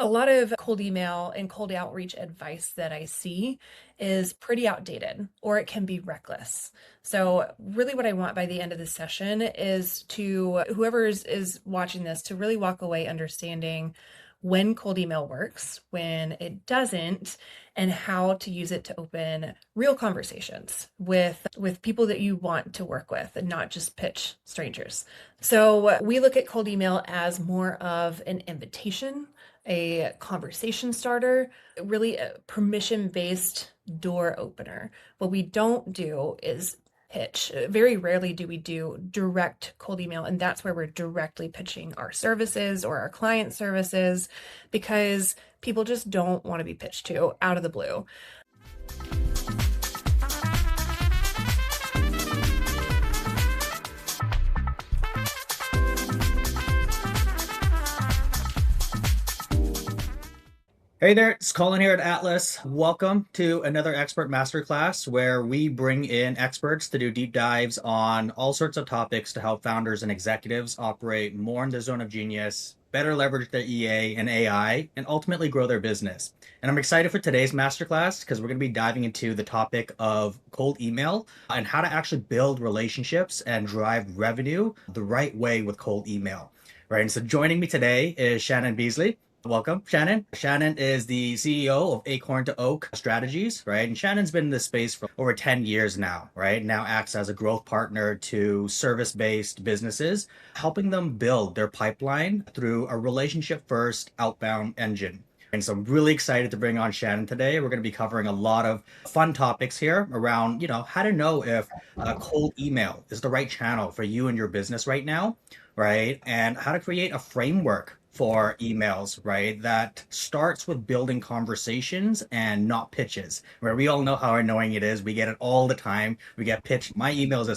A lot of cold email and cold outreach advice that I see is pretty outdated or it can be reckless. So, really, what I want by the end of the session is to whoever is watching this to really walk away understanding when cold email works, when it doesn't, and how to use it to open real conversations with people that you want to work with and not just pitch strangers. So, we look at cold email as more of an invitation, a conversation starter, really a permission-based door opener. What we don't do is pitch. Very rarely do we do direct cold email, and that's where we're directly pitching our services or our client services because people just don't want to be pitched to out of the blue. Hey there, it's Colin here at Atlas. Welcome to another expert masterclass where we bring in experts to do deep dives on all sorts of topics to help founders and executives operate more in the zone of genius, better leverage their EA and AI, and ultimately grow their business. And I'm excited for today's masterclass because we're going to be diving into the topic of cold email and how to actually build relationships and drive revenue the right way with cold email. Right. And so joining me today is Shannon Beasley. Welcome, Shannon. Shannon is the CEO of Acorn to Oak Strategies, right? And Shannon's been in this space for over 10 years now, right? Now acts as a growth partner to service-based businesses, helping them build their pipeline through a relationship-first outbound engine. And so I'm really excited to bring on Shannon today. We're going to be covering a lot of fun topics here around, how to know if cold email is the right channel for you and your business right now, right? And how to create a framework for emails, right? That starts with building conversations and not pitches, where we all know how annoying it is. We get it all the time. We get pitched. My inbox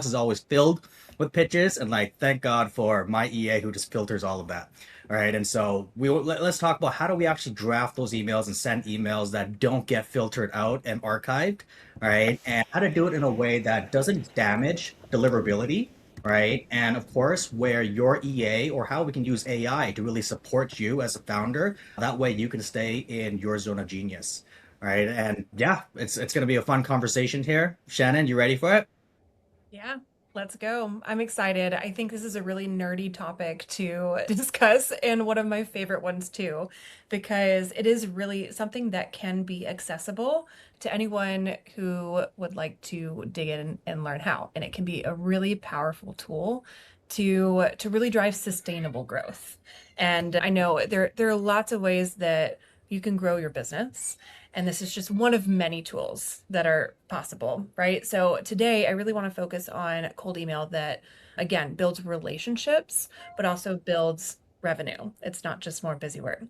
is always filled with pitches. And like, thank God for my EA who just filters all of that. All right. And so let's talk about how do we actually draft those emails and send emails that don't get filtered out and archived, right? And how to do it in a way that doesn't damage deliverability, right? And of course, where your EA or how we can use AI to really support you as a founder. That way you can stay in your zone of genius, right? And yeah, it's going to be a fun conversation here. Shannon, you ready for it? Yeah, let's go. I'm excited. I think this is a really nerdy topic to discuss and one of my favorite ones too, because it is really something that can be accessible to anyone who would like to dig in and learn how. And it can be a really powerful tool to really drive sustainable growth. And I know there are lots of ways that you can grow your business. And this is just one of many tools that are possible, right? So today, I really want to focus on cold email that, again, builds relationships, but also builds revenue. It's not just more busy work.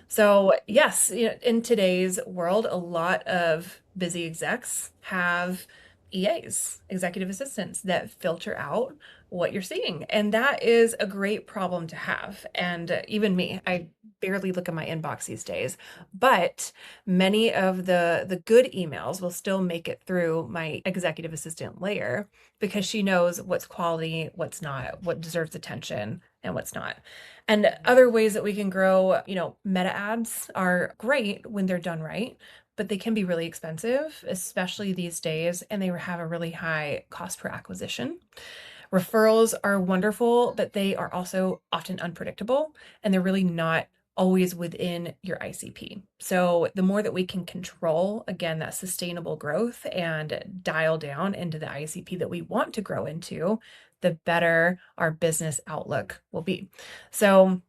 So, yes, in today's world, a lot of busy execs have EAs, executive assistants, that filter out what you're seeing. And that is a great problem to have. And even me, I barely look at my inbox these days, but many of the good emails will still make it through my executive assistant layer because she knows what's quality, what's not, what deserves attention, and what's not. And other ways that we can grow, meta ads are great when they're done right, but they can be really expensive, especially these days, and they have a really high cost per acquisition. Referrals are wonderful, but they are also often unpredictable and they're really not always within your ICP. So the more that we can control, again, that sustainable growth and dial down into the ICP that we want to grow into, the better our business outlook will be. So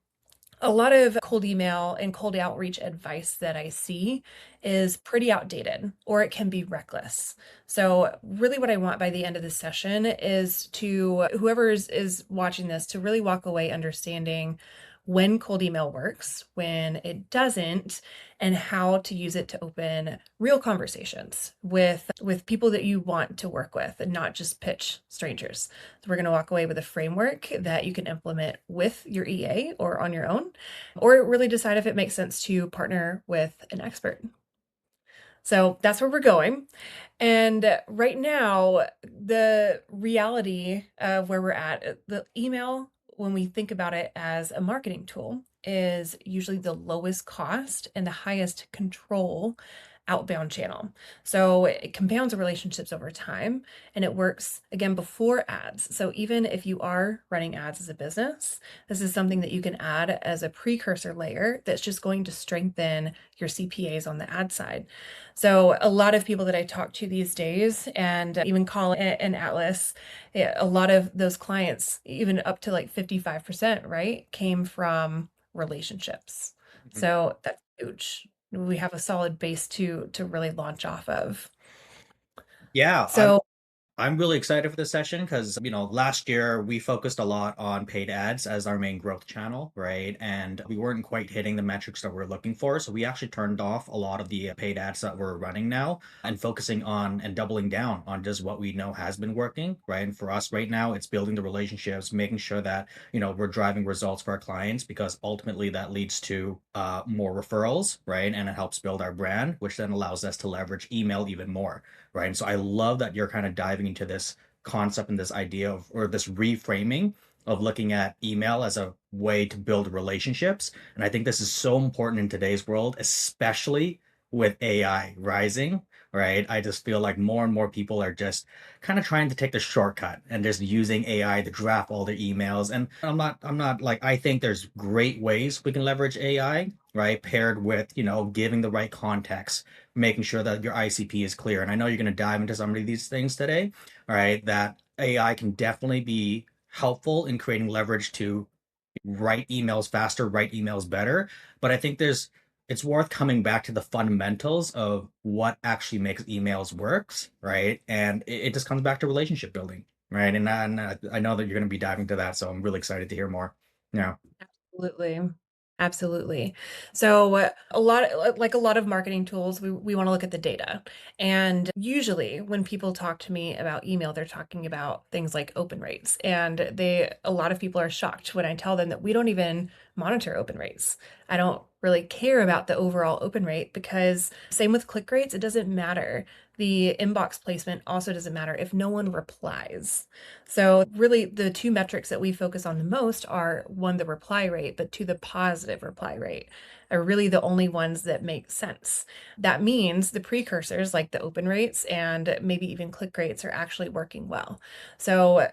a lot of cold email and cold outreach advice that I see is pretty outdated or it can be reckless. So, really, what I want by the end of the session is to whoever is watching this to really walk away understanding when cold email works, when it doesn't, and how to use it to open real conversations with people that you want to work with and not just pitch strangers. So we're going to walk away with a framework that you can implement with your EA or on your own, or really decide if it makes sense to partner with an expert. So that's where we're going. And right now, the reality of where we're at, the email, when we think about it as a marketing tool, is usually the lowest cost and the highest control outbound channel. So it compounds the relationships over time and it works again before ads. So even if you are running ads as a business, this is something that you can add as a precursor layer that's just going to strengthen your CPAs on the ad side. So a lot of people that I talk to these days, and even Colin and Atlas, yeah, a lot of those clients, even up to like 55%, right, came from relationships. Mhm. So that's huge. We have a solid base to really launch off of. Yeah, So I'm really excited for this session because, last year we focused a lot on paid ads as our main growth channel, right? And we weren't quite hitting the metrics that we're looking for. So we actually turned off a lot of the paid ads that we're running now and focusing on and doubling down on just what we know has been working, right? And for us right now, it's building the relationships, making sure that, we're driving results for our clients because ultimately that leads to more referrals, right? And it helps build our brand, which then allows us to leverage email even more, right? And so I love that you're kind of diving into this concept and this idea of, or this reframing of looking at email as a way to build relationships. And I think this is so important in today's world, especially with AI rising, right? I just feel like more and more people are just kind of trying to take the shortcut and just using AI to draft all their emails. And I'm not like, I think there's great ways we can leverage AI, right? Paired with, giving the right context, making sure that your ICP is clear. And I know you're going to dive into some of these things today, all right? That AI can definitely be helpful in creating leverage to write emails faster, write emails better. But I think it's worth coming back to the fundamentals of what actually makes emails works, right? And it just comes back to relationship building, right? And I know that you're going to be diving into that, so I'm really excited to hear more. Yeah. absolutely. Absolutely. So a lot like a lot of marketing tools, we want to look at the data. And usually when people talk to me about email, they're talking about things like open rates. And a lot of people are shocked when I tell them that we don't even monitor open rates. I don't really care about the overall open rate because same with click rates, it doesn't matter. The inbox placement also doesn't matter if no one replies. So, really, the two metrics that we focus on the most are one, the reply rate, but two, the positive reply rate are really the only ones that make sense. That means the precursors, like the open rates and maybe even click rates, are actually working well. So,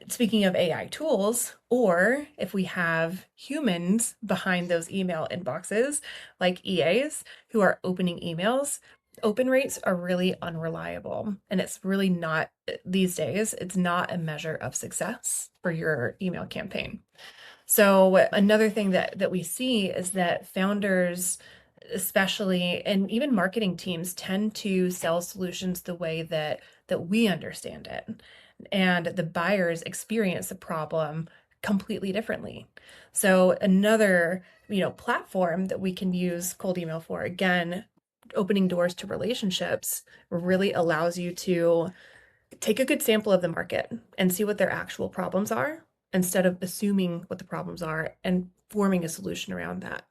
speaking of AI tools, or if we have humans behind those email inboxes, like EAs who are opening emails, open rates are really unreliable. And it's really not, these days, it's not a measure of success for your email campaign. So another thing that we see is that founders, especially, and even marketing teams, tend to sell solutions the way that we understand it, and the buyers experience the problem completely differently. So another, platform that we can use cold email for, again, opening doors to relationships, really allows you to take a good sample of the market and see what their actual problems are instead of assuming what the problems are and forming a solution around that.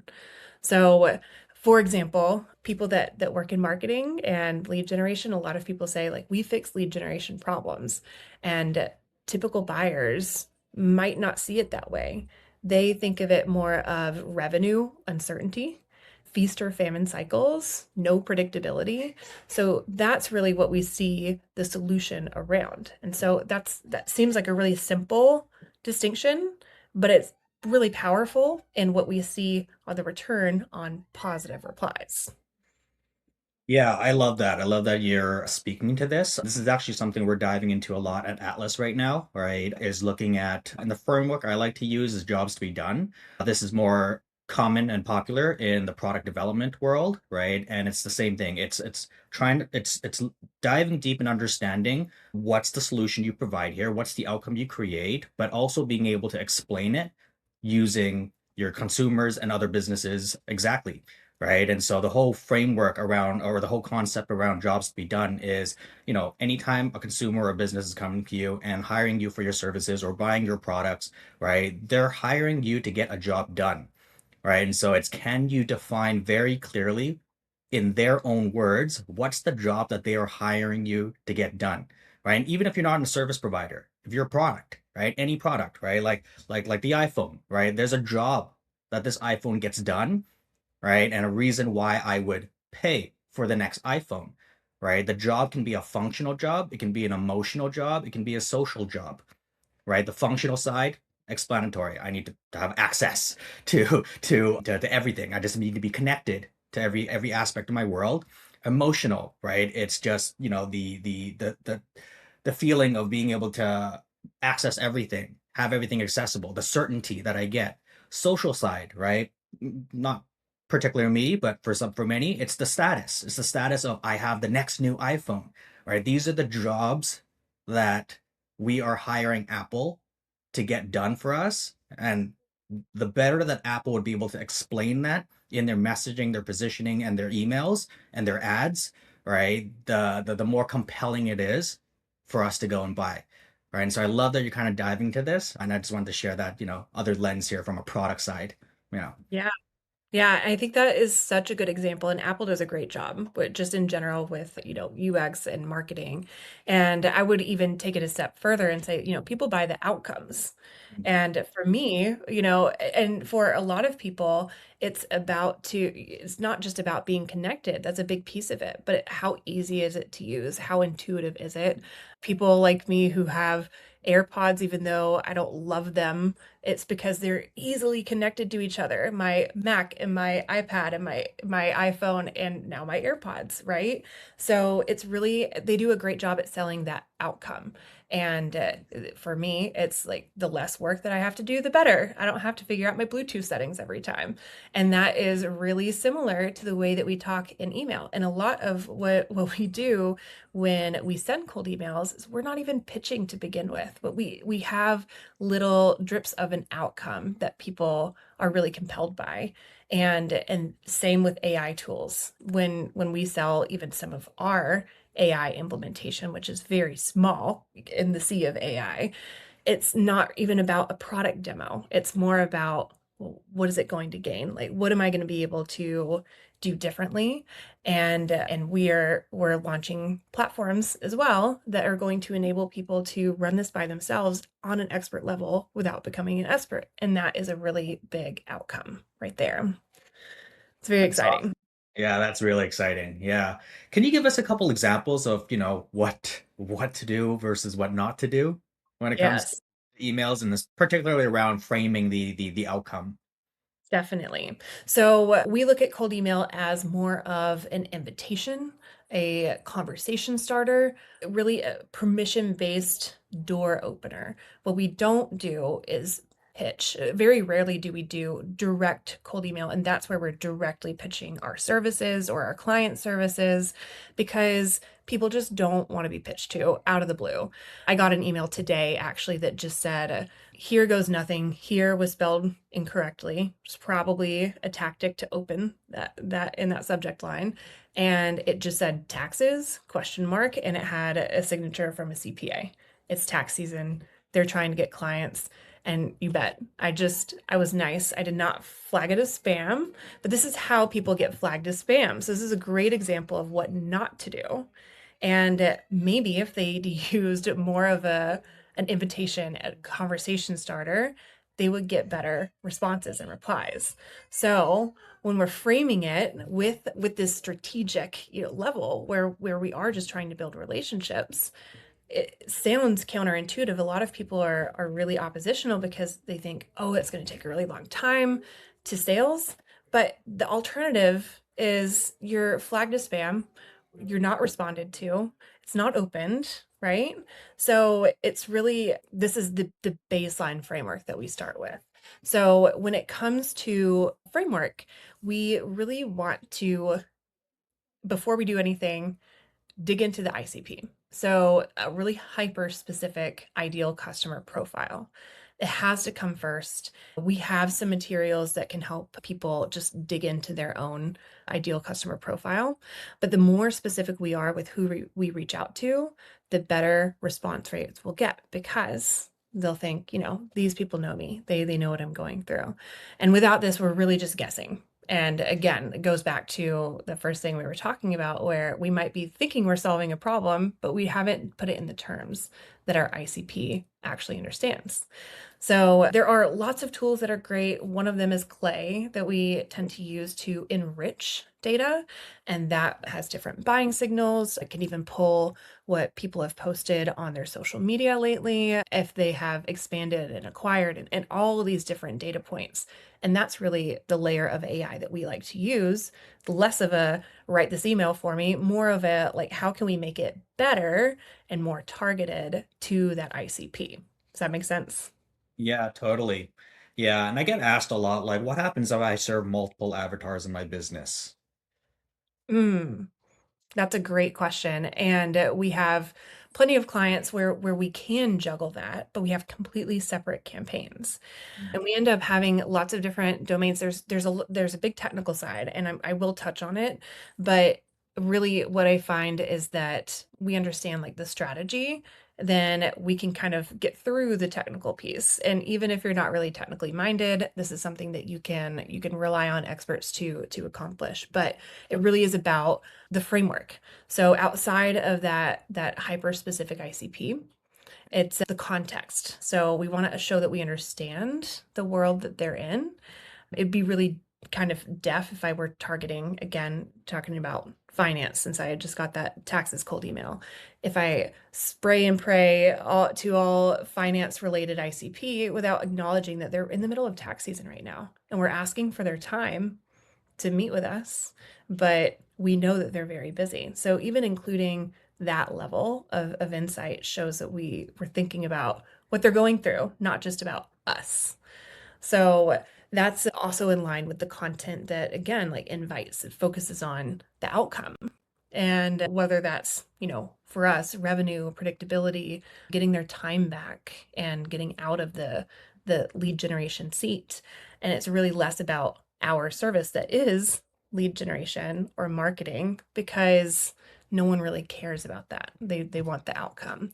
So, for example, people that work in marketing and lead generation, a lot of people say like we fix lead generation problems, and typical buyers might not see it that way. They think of it more of revenue uncertainty, feast or famine cycles, no predictability. So that's really what we see the solution around. And so that seems like a really simple distinction, but it's really powerful in what we see on the return on positive replies. Yeah, I love that. I love that you're speaking to this. This is actually something we're diving into a lot at Atlas right now, right? Is looking at, and the framework I like to use is jobs to be done. This is more common and popular in the product development world, right? And it's the same thing. It's trying to, it's diving deep and understanding what's the solution you provide here, what's the outcome you create, but also being able to explain it using your consumers and other businesses exactly, right? And so the whole framework around, or the whole concept around jobs to be done is, anytime a consumer or a business is coming to you and hiring you for your services or buying your products, right? They're hiring you to get a job done, right? And so it's, can you define very clearly in their own words, what's the job that they are hiring you to get done, right? And even if you're not a service provider, if you're a product, right? Any product, right? Like the iPhone, right? There's a job that this iPhone gets done, right? And a reason why I would pay for the next iPhone, right? The job can be a functional job, it can be an emotional job, it can be a social job, right? The functional side, explanatory. I need to have access to everything. I just need to be connected to every aspect of my world. Emotional, right? It's just, the feeling of being able to access everything, have everything accessible, the certainty that I get. Social side, right? Not particularly me, but for many, it's the status. It's the status of I have the next new iPhone, right? These are the jobs that we are hiring Apple to get done for us. And the better that Apple would be able to explain that in their messaging, their positioning, and their emails and their ads, right? The more compelling it is for us to go and buy. Right. And so I love that you're kind of diving to this. And I just wanted to share that, other lens here from a product side. Yeah. Yeah. Yeah, I think that is such a good example, and Apple does a great job, but just in general with, UX and marketing. And I would even take it a step further and say, people buy the outcomes. And for me, and for a lot of people, it's not just about being connected. That's a big piece of it, but how easy is it to use? How intuitive is it? People like me who have AirPods, even though I don't love them, it's because they're easily connected to each other. My Mac and my iPad and my iPhone and now my AirPods, right? So it's really they do a great job at selling that outcome. And for me, it's like the less work that I have to do, the better. I don't have to figure out my Bluetooth settings every time. And that is really similar to the way that we talk in email. And a lot of what we do when we send cold emails is we're not even pitching to begin with, but we have little drips of an outcome that people are really compelled by. And same with AI tools. When we sell even some of our AI implementation, which is very small in the sea of AI, it's not even about a product demo. It's more about, well, what is it going to gain? Like, what am I going to be able to do differently? And we're launching platforms as well that are going to enable people to run this by themselves on an expert level without becoming an expert. And that is a really big outcome right there. It's very That's awesome. exciting. Yeah, that's really exciting. Yeah. Can you give us a couple examples of, what to do versus what not to do when it comes to Yes. emails, and this particularly around framing the outcome? Definitely. So we look at cold email as more of an invitation, a conversation starter, really a permission-based door opener. What we don't do is pitch. Very rarely do we do direct cold email, and that's where we're directly pitching our services or our client services because people just don't want to be pitched to out of the blue. I got an email today actually that just said, here goes nothing. Here was spelled incorrectly. It's probably a tactic to open that in that subject line. And it just said taxes, question mark, and it had a signature from a CPA. It's tax season. They're trying to get clients. And you bet, I was nice. I did not flag it as spam, but this is how people get flagged as spam. So this is a great example of what not to do. And maybe if they'd used more of an invitation, a conversation starter, they would get better responses and replies. So when we're framing it with this strategic, level where we are just trying to build relationships, it sounds counterintuitive. A lot of people are really oppositional because they think, oh, it's going to take a really long time to sales. But the alternative is you're flagged as spam, you're not responded to, it's not opened, right? So it's really this is the baseline framework that we start with. So when it comes to framework, we really want to, before we do anything, dig into the ICP. So, a really hyper specific ideal customer profile. It has to come first. We have some materials that can help people just dig into their own ideal customer profile. But the more specific we are with who we reach out to, the better response rates we'll get because they'll think, these people know me. They know what I'm going through. And without this, we're really just guessing. And again, it goes back to the first thing we were talking about, where we might be thinking we're solving a problem, but we haven't put it in the terms that our ICP actually understands. So there are lots of tools that are great. One of them is Clay that we tend to use to enrich data, and that has different buying signals. It can even pull what people have posted on their social media lately, if they have expanded and acquired, and all of these different data points. And that's really the layer of AI that we like to use. Less of a write this email for me, more of a like, how can we make it better and more targeted to that ICP? Does that make sense? Yeah, totally. Yeah, and I get asked a lot, like, what happens if I serve multiple avatars in my business? Mm. That's a great question. And we have plenty of clients where we can juggle that, but we have completely separate campaigns. And we end up having lots of different domains. There's a big technical side, and I will touch on it, but really what I find is that we understand like the strategy, then we can kind of get through the technical piece. And even if you're not really technically minded, this is something that you can rely on experts to accomplish. But it really is about the framework. So outside of that hyper specific ICP, it's the context. So we want to show that we understand the world that they're in. It'd be really kind of deaf if I were targeting, again, talking about finance, since I had just got that taxes cold email. If I spray and pray to all finance related ICP without acknowledging that they're in the middle of tax season right now and we're asking for their time to meet with us, but we know that they're very busy. So even including that level of insight shows that we're thinking about what they're going through, not just about us. So that's also in line with the content that, again, like invites, it focuses on the outcome. And whether that's, for us, revenue, predictability, getting their time back and getting out of the lead generation seat. And it's really less about our service that is lead generation or marketing because no one really cares about that. They want the outcome.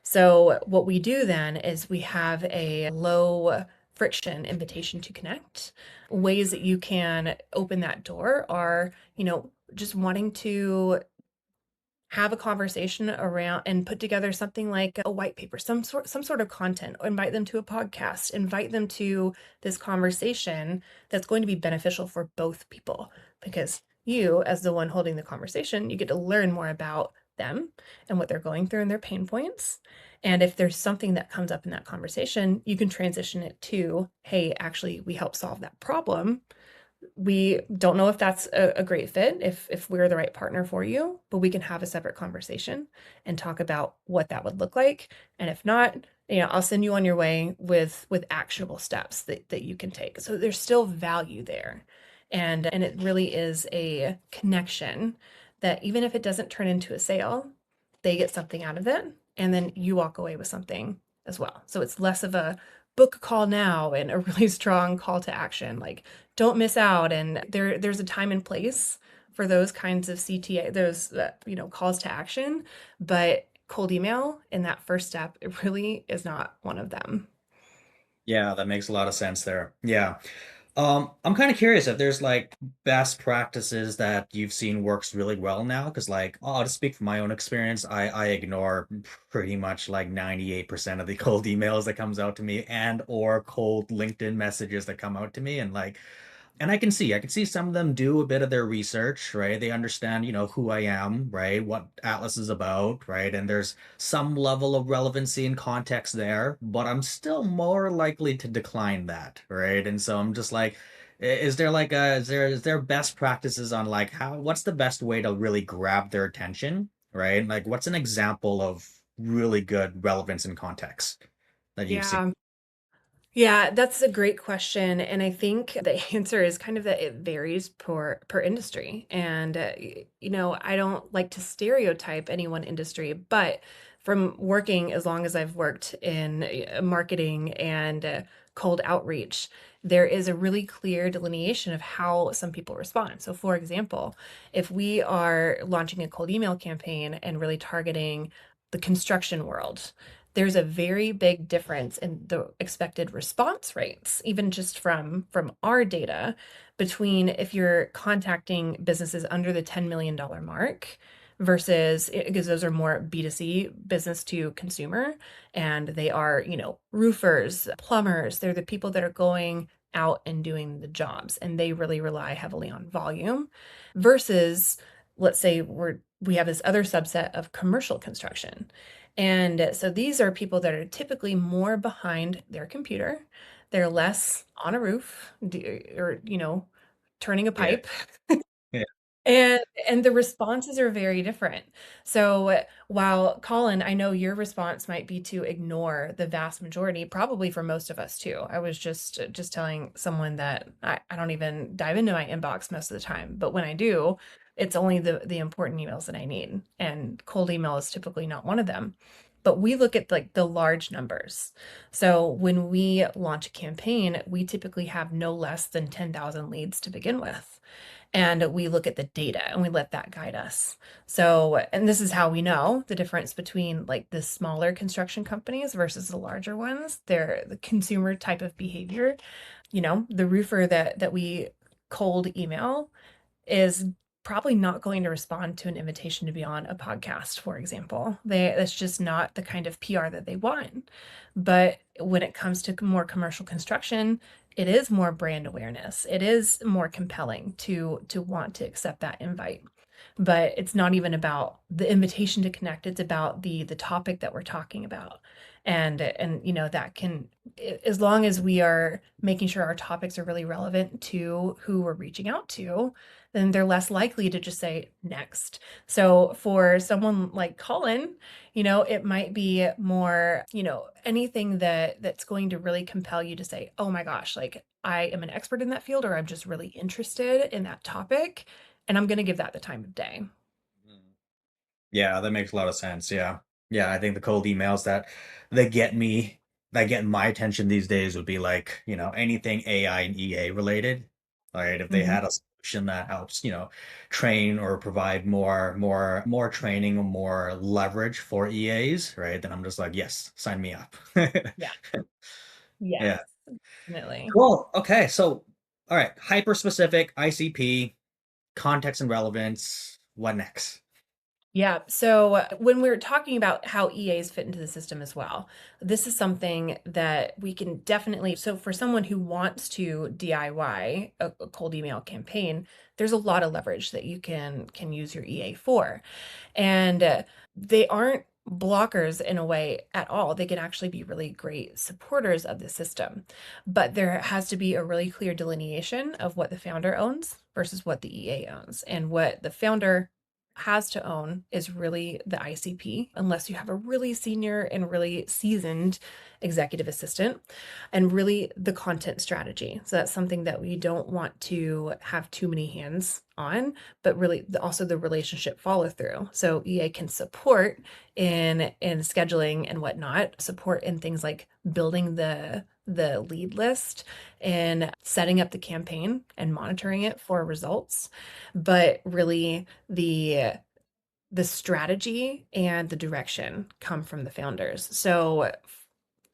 So what we do then is we have a low friction invitation to connect. Ways that you can open that door are, just wanting to have a conversation around and put together something like a white paper, some sort of content, invite them to a podcast, invite them to this conversation that's going to be beneficial for both people because you, as the one holding the conversation, you get to learn more about them and what they're going through and their pain points. And if there's something that comes up in that conversation, you can transition it to, hey, actually, we help solve that problem. We don't know if that's a great fit, if we're the right partner for you, but we can have a separate conversation and talk about what that would look like. And if not, I'll send you on your way with actionable steps that you can take. So there's still value there. And it really is a connection that even if it doesn't turn into a sale, they get something out of it, and then you walk away with something as well. So it's less of a book a call now and a really strong call to action. Like don't miss out. And there's a time and place for those kinds of CTA, those calls to action, but cold email in that first step, it really is not one of them. Yeah, that makes a lot of sense there. Yeah. I'm kind of curious if there's like best practices that you've seen works really well now, because like, I'll just speak from my own experience. I ignore pretty much like 98% of the cold emails that comes out to me and or cold LinkedIn messages that come out to me. And like, and I can see some of them do a bit of their research, right? They understand, who I am, right? What Atlas is about, right? And there's some level of relevancy and context there, but I'm still more likely to decline that, right? And so I'm just like, is there like is there best practices on like what's the best way to really grab their attention, right? Like what's an example of really good relevance and context that you've seen? Yeah. Yeah, that's a great question. And I think the answer is kind of that it varies per industry. And, I don't like to stereotype any one industry, but from working as long as I've worked in marketing and cold outreach, there is a really clear delineation of how some people respond. So, for example, if we are launching a cold email campaign and really targeting the construction world, there's a very big difference in the expected response rates, even just from our data, between if you're contacting businesses under the $10 million mark versus because those are more B2C, business to consumer, and they are, roofers, plumbers. They're the people that are going out and doing the jobs, and they really rely heavily on volume versus, let's say we have this other subset of commercial construction. And so these are people that are typically more behind their computer. They're less on a roof or, turning a Yeah. pipe. Yeah. And and the responses are very different. So while Colin, I know your response might be to ignore the vast majority, probably for most of us too. I was just telling someone that I don't even dive into my inbox most of the time, but when I do, it's only the important emails that I need. And cold email is typically not one of them. But we look at like the large numbers. So when we launch a campaign, we typically have no less than 10,000 leads to begin with, and we look at the data and we let that guide us. So, and this is how we know the difference between like the smaller construction companies versus the larger ones. They're the consumer type of behavior. The roofer that we cold email is probably not going to respond to an invitation to be on a podcast, for example. That's just not the kind of PR that they want. But when it comes to more commercial construction, it is more brand awareness. It is more compelling to want to accept that invite. But it's not even about the invitation to connect. It's about the topic that we're talking about. And that can, as long as we are making sure our topics are really relevant to who we're reaching out to, then they're less likely to just say next. So for someone like Colin, it might be more, anything that's going to really compel you to say, oh my gosh, like I am an expert in that field, or I'm just really interested in that topic, and I'm going to give that the time of day. Yeah, that makes a lot of sense. Yeah. Yeah, I think the cold emails that get me that get my attention these days would be like, anything AI and EA related. Right? If they Mhm. had a solution that helps, train or provide more training or more leverage for EAs, right? Then I'm just like, yes, sign me up. Yeah. Yes, Yeah. definitely. Cool. Okay, so all right, hyper specific ICP, context and relevance. What next? Yeah. So when we're talking about how EAs fit into the system as well, this is something that we can definitely. So for someone who wants to DIY a cold email campaign, there's a lot of leverage that you can use your EA for. And they aren't blockers in a way at all. They can actually be really great supporters of the system. But there has to be a really clear delineation of what the founder owns versus what the EA owns. And what the founder has to own is really the ICP, unless you have a really senior and really seasoned executive assistant, and really the content strategy. So that's something that we don't want to have too many hands on, but really also the relationship follow through. So EA can support in scheduling and whatnot, support in things like building the lead list and setting up the campaign and monitoring it for results. But really the strategy and the direction come from the founders. So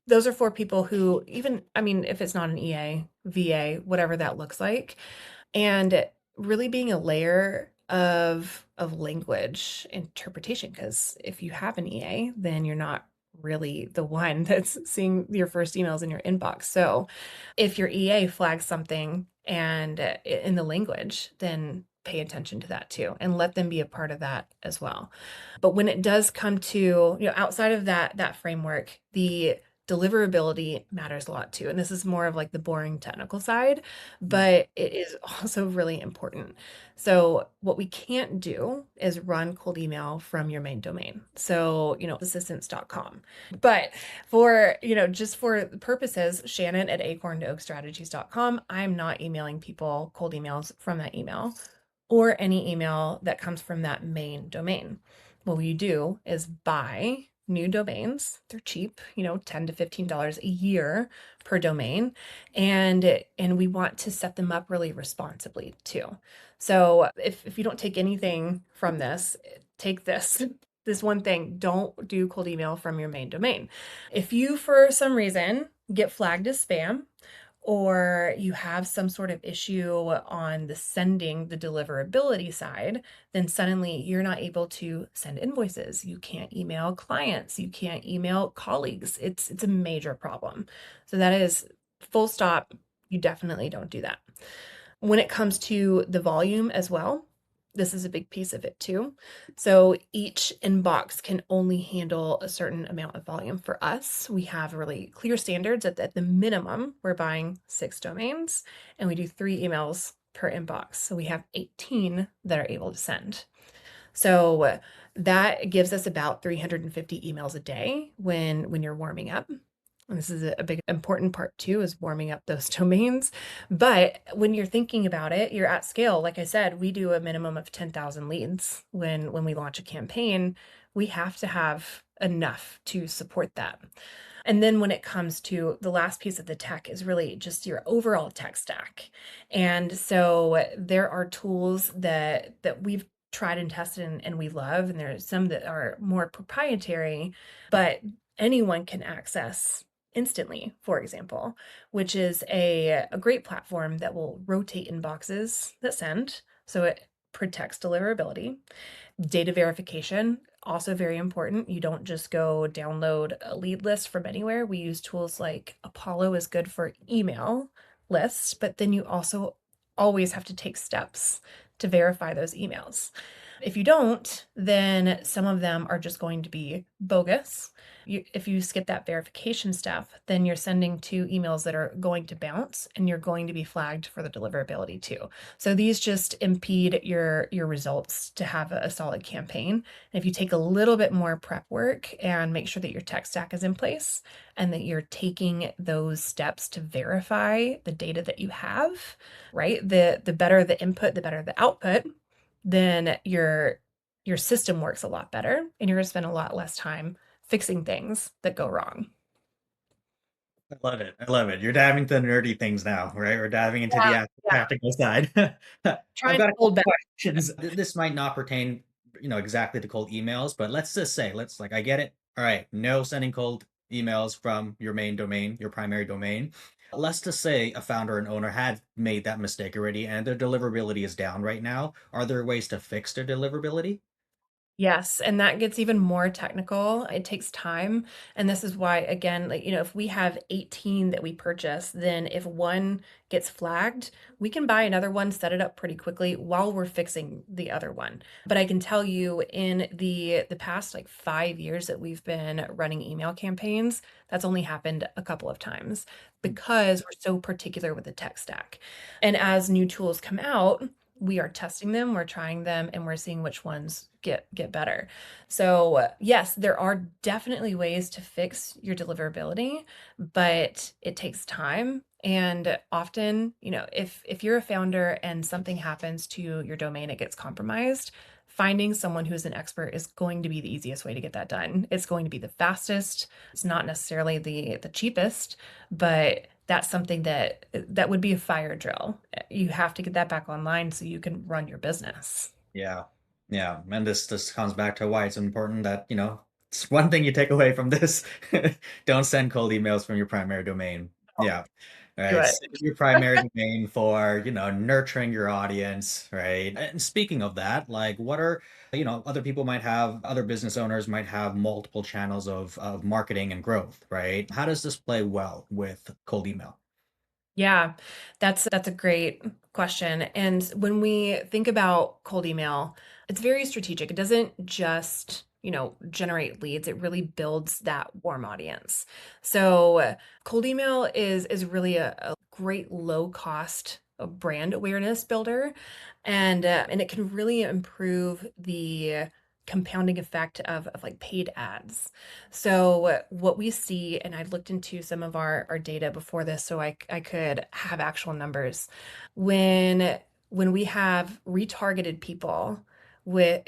those are for people who, even, I mean, if it's not an EA, VA, whatever that looks like, and really being a layer of language interpretation, because if you have an EA, then you're not really the one that's seeing your first emails in your inbox. So if your EA flags something and in the language, then pay attention to that too and let them be a part of that as well. But when it does come to, outside of that framework, the deliverability matters a lot too. And this is more of like the boring technical side, but it is also really important. So what we can't do is run cold email from your main domain. So, assistants.com. But for, just for the purposes, Shannon at acorn-strategies.com, I'm not emailing people cold emails from that email or any email that comes from that main domain. What we do is buy new domains. They're cheap, $10 to $15 a year per domain. And we want to set them up really responsibly too. So if you don't take anything from this, take this. This one thing, don't do cold email from your main domain. If you, for some reason, get flagged as spam, or you have some sort of issue on the sending, the deliverability side, then suddenly you're not able to send invoices. You can't email clients. You can't email colleagues. It's a major problem. So that is full stop. You definitely don't do that. When it comes to the volume as well, this is a big piece of it too. So each inbox can only handle a certain amount of volume. For us, we have really clear standards at the minimum. We're buying 6 domains and we do 3 emails per inbox. So we have 18 that are able to send. So that gives us about 350 emails a day when you're warming up. And this is a big important part too, is warming up those domains. But when you're thinking about it, you're at scale. Like I said, we do a minimum of 10,000 leads when we launch a campaign. We have to have enough to support that. And then when it comes to the last piece of the tech is really just your overall tech stack. And so there are tools that we've tried and tested and we love, and there's some that are more proprietary, but anyone can access instantly, for example, which is a great platform that will rotate inboxes that send. So it protects deliverability. Data verification, also very important. You don't just go download a lead list from anywhere. We use tools like Apollo is good for email lists, but then you also always have to take steps to verify those emails. If you don't, then some of them are just going to be bogus. If you skip that verification step, then you're sending 2 emails that are going to bounce and you're going to be flagged for the deliverability too. So these just impede your results to have a solid campaign. And if you take a little bit more prep work and make sure that your tech stack is in place and that you're taking those steps to verify the data that you have, right? The better the input, the better the output, then your system works a lot better and you're going to spend a lot less time fixing things that go wrong. I love it. I love it. You're diving into the nerdy things now, right? We're diving into the Yeah, actual yeah. practical side. I've Trying got to a hold couple back. questions. This might not pertain, exactly to cold emails, but let's just say, I get it. All right, no sending cold emails from your main domain, your primary domain. Let's just say a founder and owner had made that mistake already and their deliverability is down right now. Are there ways to fix their deliverability? Yes, and that gets even more technical. It takes time. And this is why, again, like, if we have 18 that we purchase, then if one gets flagged, we can buy another one, set it up pretty quickly while we're fixing the other one. But I can tell you in the past like 5 years that we've been running email campaigns, that's only happened a couple of times because we're so particular with the tech stack. And as new tools come out, we are testing them, we're trying them, and we're seeing which ones get better. So yes, there are definitely ways to fix your deliverability, but it takes time. And often, if you're a founder and something happens to your domain, it gets compromised, finding someone who's an expert is going to be the easiest way to get that done. It's going to be the fastest. It's not necessarily the cheapest, but that's something that would be a fire drill. You have to get that back online so you can run your business. Yeah. Yeah. And this comes back to why it's important that, it's one thing you take away from this. Don't send cold emails from your primary domain. Yeah. All Do right. it. Save your primary domain for, nurturing your audience, right? And speaking of that, like what are, other people might have, other business owners might have multiple channels of marketing and growth, right? How does this play well with cold email? Yeah, that's a great question. And when we think about cold email, it's very strategic. It doesn't just, generate leads. It really builds that warm audience. So cold email is really a great low cost brand awareness builder, and it can really improve the compounding effect of like paid ads. So what we see, and I looked into some of our data before this so I could have actual numbers. When we have retargeted people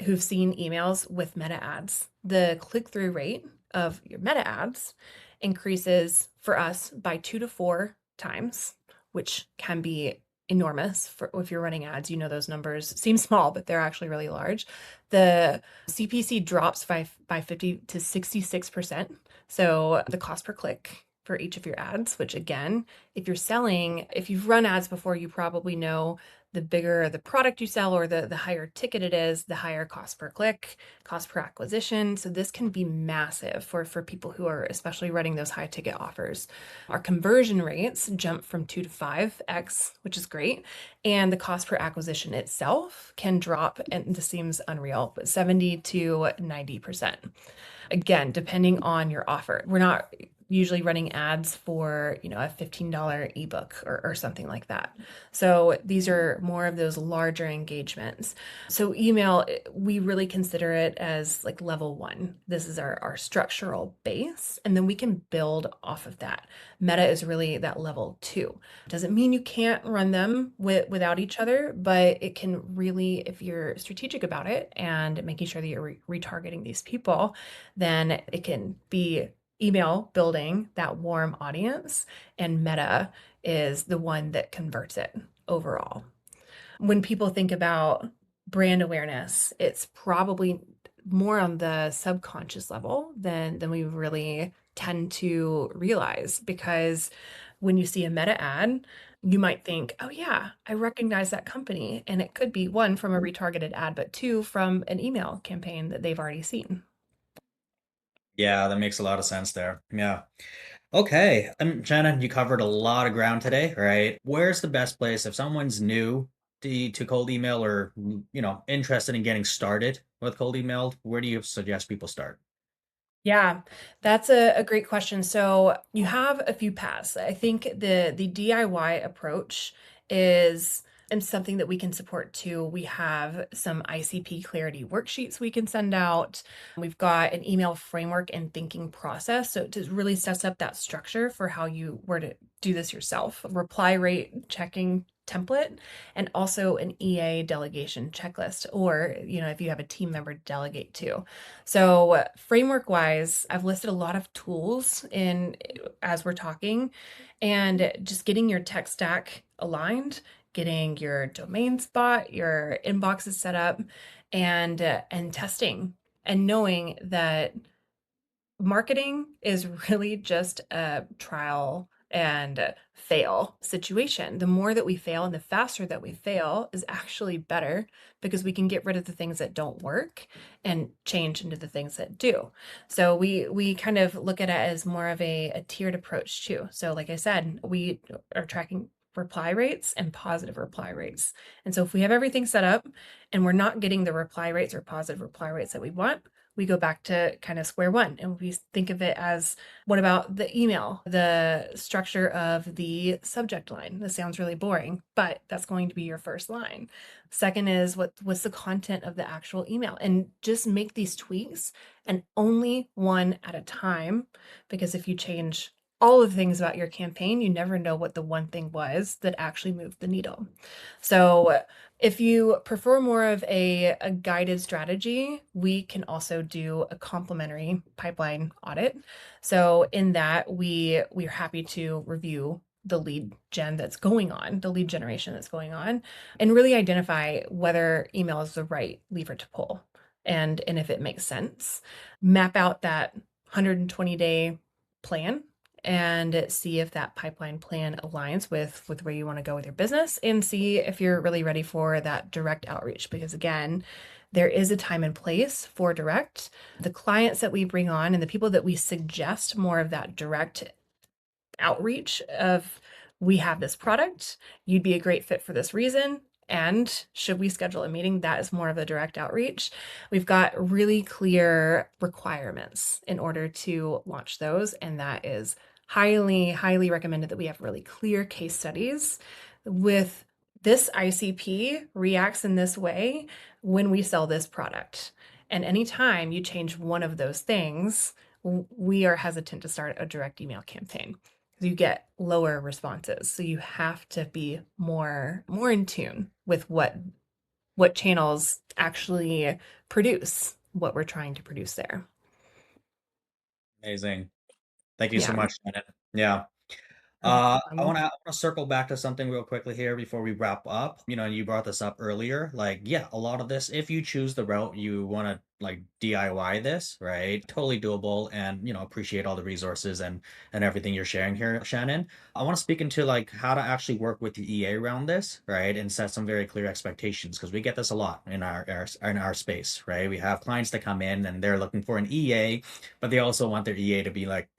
who've seen emails with meta ads, the click-through rate of your meta ads increases for us by 2 to 4 times, which can be enormous for if you're running ads. Those numbers seem small, but they're actually really large. The CPC drops by 50 to 66%. So the cost per click for each of your ads, which again, if you've run ads before, you probably know the bigger the product you sell or the higher ticket it is, the higher cost per click, cost per acquisition. So this can be massive for people who are especially running those high ticket offers. Our conversion rates jump from 2 to 5x, which is great. And the cost per acquisition itself can drop, and this seems unreal, but 70 to 90%. Again, depending on your offer. We're not usually running ads for, a $15 ebook or something like that. So these are more of those larger engagements. So email, we really consider it as like level one. This is our structural base, and then we can build off of that. Meta is really that level two. Doesn't mean you can't run them without each other, but it can really, if you're strategic about it and making sure that you're retargeting these people, then it can be email building that warm audience, and Meta is the one that converts it overall. When people think about brand awareness, it's probably more on the subconscious level than we really tend to realize, because when you see a Meta ad, you might think, oh yeah, I recognize that company. And it could be one from a retargeted ad, but two from an email campaign that they've already seen. Yeah, that makes a lot of sense there. Yeah. Okay. Shannon, you covered a lot of ground today, right? Where's the best place if someone's new to cold email or, interested in getting started with cold email? Where do you suggest people start? Yeah, that's a great question. So you have a few paths. I think the DIY approach is and something that we can support too. We have some ICP clarity worksheets we can send out. We've got an email framework and thinking process. So it just really sets up that structure for how you were to do this yourself. Reply rate checking template, and also an EA delegation checklist, or if you have a team member to delegate to. So framework wise, I've listed a lot of tools in as we're talking, and just getting your tech stack aligned, getting your domain spot, your inboxes set up, and testing, and knowing that marketing is really just a trial and fail situation. The more that we fail and the faster that we fail is actually better, because we can get rid of the things that don't work and change into the things that do. So we kind of look at it as more of a tiered approach too. So like I said, we are tracking reply rates and positive reply rates. And so if we have everything set up and we're not getting the reply rates or positive reply rates that we want, we go back to kind of square one, and we think of it as, what about the email, the structure of the subject line? This sounds really boring, but that's going to be your first line. Second is, what's the content of the actual email? And just make these tweaks, and only one at a time, because if you change all of the things about your campaign, you never know what the one thing was that actually moved the needle. So if you prefer more of a guided strategy, we can also do a complementary pipeline audit. So in that, we're happy to review the lead gen that's going on, the lead generation that's going on, and really identify whether email is the right lever to pull, and if it makes sense. Map out that 120-day plan and see if that pipeline plan aligns with where you want to go with your business, and see if you're really ready for that direct outreach. Because again, there is a time and place for direct. The clients that we bring on and the people that we suggest more of that direct outreach of, we have this product, you'd be a great fit for this reason, and should we schedule a meeting? That is more of a direct outreach. We've got really clear requirements in order to launch those, and that is highly, highly recommended that we have really clear case studies with, this ICP reacts in this way when we sell this product. And anytime you change one of those things, we are hesitant to start a direct email campaign, because you get lower responses. So you have to be more in tune with what channels actually produce what we're trying to produce there. Amazing. Thank you so Yeah. much, Shannon. Yeah. I want to circle back to something real quickly here before we wrap up. You brought this up earlier. Like, yeah, a lot of this, if you choose the route you want to like DIY this, right? Totally doable, and appreciate all the resources and everything you're sharing here, Shannon. I want to speak into like how to actually work with the EA around this, right? And set some very clear expectations because we get this a lot in our space, right? We have clients that come in and they're looking for an EA, but they also want their EA to be like,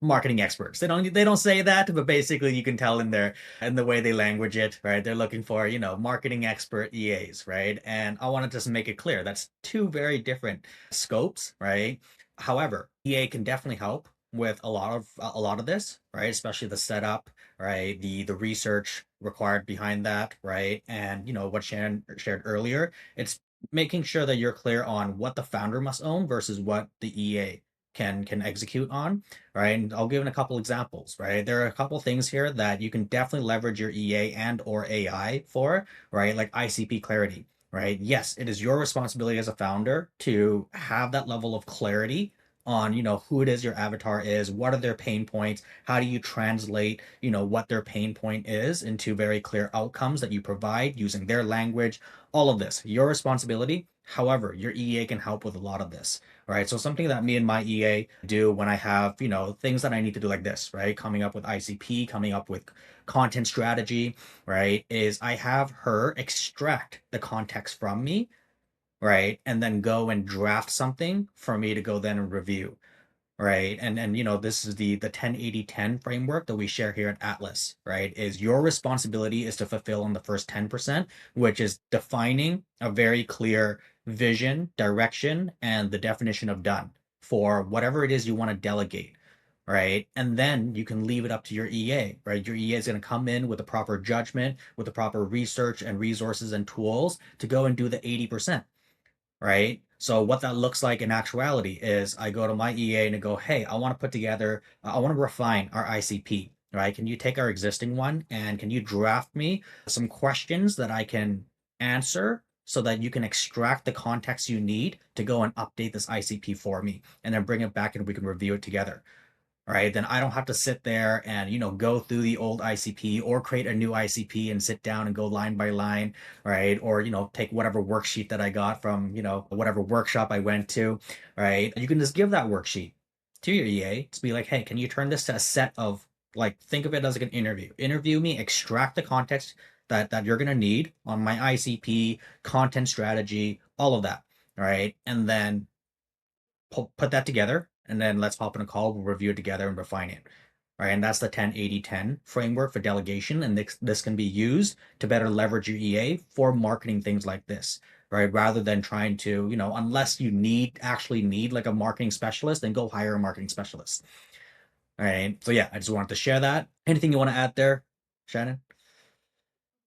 marketing experts. They don't say that, but basically you can tell in the way they language it, right? They're looking for, marketing expert EAs, right? And I want to just make it clear that's two very different scopes, right? However, EA can definitely help with a lot of this, right? Especially the setup, right? The research required behind that, right? And what Shannon shared earlier, it's making sure that you're clear on what the founder must own versus what the EA can execute on, right? And I'll give a couple examples, right? There are a couple things here that you can definitely leverage your EA and or AI for, right? Like ICP clarity, right? Yes, it is your responsibility as a founder to have that level of clarity on, who it is your avatar is, what are their pain points, how do you translate, what their pain point is into very clear outcomes that you provide using their language, all of this, your responsibility. However, your EA can help with a lot of this, right? So something that me and my EA do when I have, things that I need to do like this, right? Coming up with ICP, coming up with content strategy, right? Is I have her extract the context from me, right? And then go and draft something for me to go then and review. Right. And this is the 10-80-10 framework that we share here at Atlas, right? Is your responsibility is to fulfill on the first 10%, which is defining a very clear vision, direction, and the definition of done for whatever it is you want to delegate. Right. And then you can leave it up to your EA, right? Your EA is going to come in with the proper judgment, with the proper research and resources and tools to go and do the 80%, right? So what that looks like in actuality is I go to my EA and I go, hey, I want to put together, I want to refine our ICP, right? Can you take our existing one and can you draft me some questions that I can answer so that you can extract the context you need to go and update this ICP for me and then bring it back and we can review it together, right? Then I don't have to sit there and, go through the old ICP or create a new ICP and sit down and go line by line, right? Or, take whatever worksheet that I got from, whatever workshop I went to, right? You can just give that worksheet to your EA to be like, hey, can you turn this to a set of, like, think of it as like an interview. Interview me, extract the context that you're going to need on my ICP, content strategy, all of that, right? And then put that together and then let's hop in a call. We'll review it together and refine it. Right. And that's the 10-80-10 framework for delegation. And this can be used to better leverage your EA for marketing things like this. Right. Rather than trying to, unless you actually need like a marketing specialist, then go hire a marketing specialist. All right. So yeah, I just wanted to share that. Anything you want to add there, Shannon?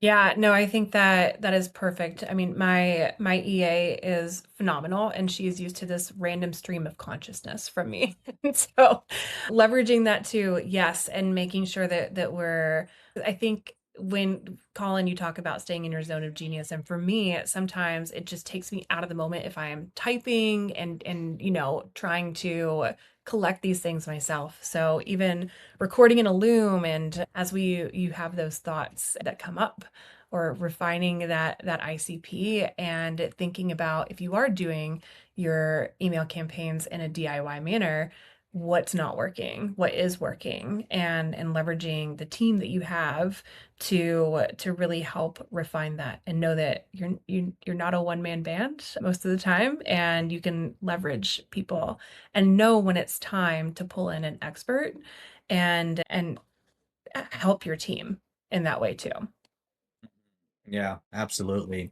Yeah, no, I think that that is perfect. I mean, my EA is phenomenal and she is used to this random stream of consciousness from me. And so leveraging that too, yes, and making sure that we're I think when Colin, you talk about staying in your zone of genius, and for me, sometimes it just takes me out of the moment if I am typing and trying to collect these things myself. So even recording in a loom and as you have those thoughts that come up or refining that ICP and thinking about if you are doing your email campaigns in a DIY manner, what's not working, what is working, and leveraging the team that you have to really help refine that and know that you're not a one-man band most of the time and you can leverage people and know when it's time to pull in an expert and help your team in that way too. Yeah, absolutely.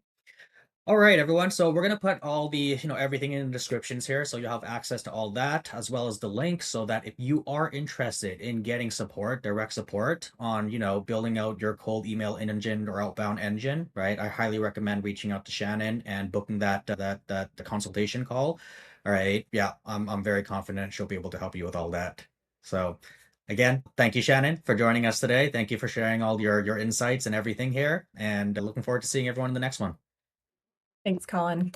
All right, everyone. So we're gonna put all the, everything in the descriptions here, so you'll have access to all that as well as the link, so that if you are interested in getting support, direct support on, building out your cold email engine or outbound engine, right? I highly recommend reaching out to Shannon and booking that the consultation call. All right. Yeah, I'm very confident she'll be able to help you with all that. So again, thank you, Shannon, for joining us today. Thank you for sharing all your insights and everything here, and looking forward to seeing everyone in the next one. Thanks, Colin.